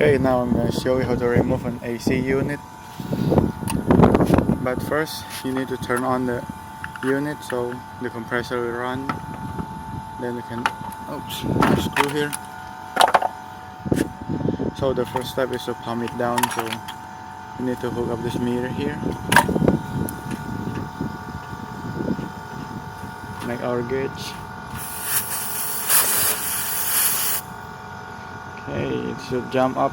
Okay, now I'm going to show you how to remove an AC unit. But first, you need to turn on the unit so the compressor will run. Then you can, screw here. So the first step is to pump it down. So you need to hook up this meter here, like our gauge. Okay, it should jump up.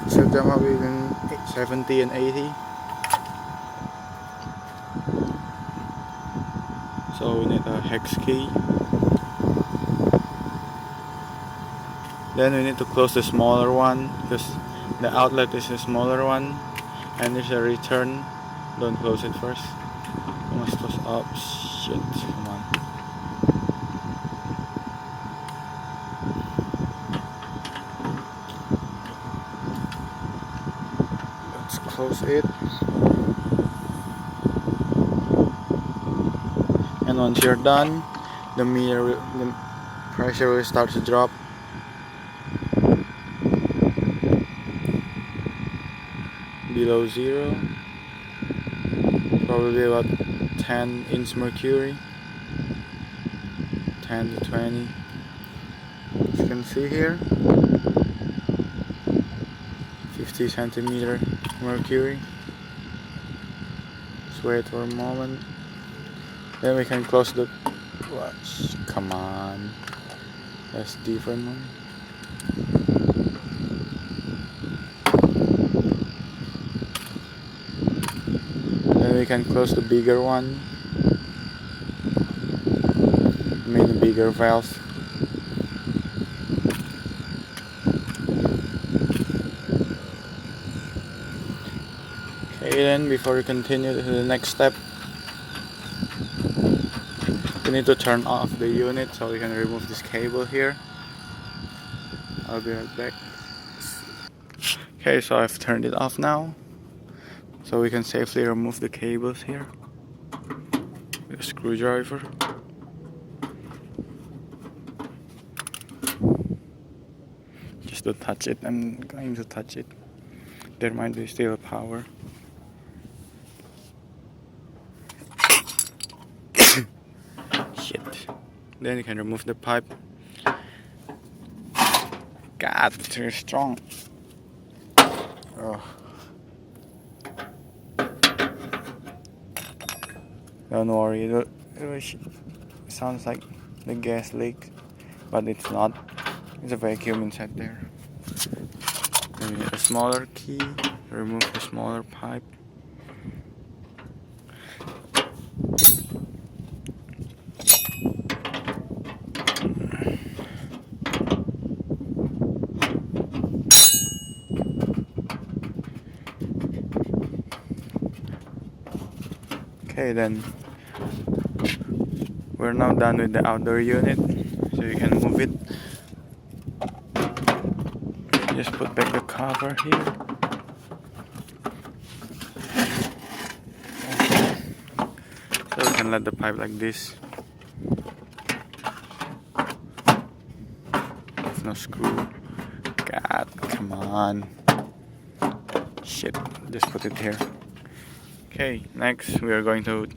It should jump up within 70 and 80. So we need a hex key. Then we need to close the smaller one because the outlet is the smaller one, and there's a return. Don't close it first. You must close up. Shit, come on. Let's close it. And once you're done, the pressure will start to drop. Below zero, probably about 10 inch mercury, 10 to 20. As you can see here, 50 centimeter mercury. Just wait for a moment. Then we can close the watch. Come on, that's different one. Then we can close the bigger one. I mean the bigger valve. Okay, then before we continue to the next step, we need to turn off the unit so we can remove this cable here. I'll be right back. Okay, so I've turned it off now, so we can safely remove the cables here with a screwdriver. Just to touch it, I'm going to touch it. There might be still power. Shit. Then you can remove the pipe. God, it's very strong. Oh. Don't worry, it sounds like the gas leak, but it's not. It's a vacuum inside there. Then we need a smaller key. Remove the smaller pipe. Okay, then we're now done with the outdoor unit, so you can move it. Just put back the cover here. So we can let the pipe like this. There's no screw. God, come on. Shit, just put it here. Okay, next we are going to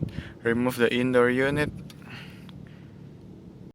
remove the indoor unit.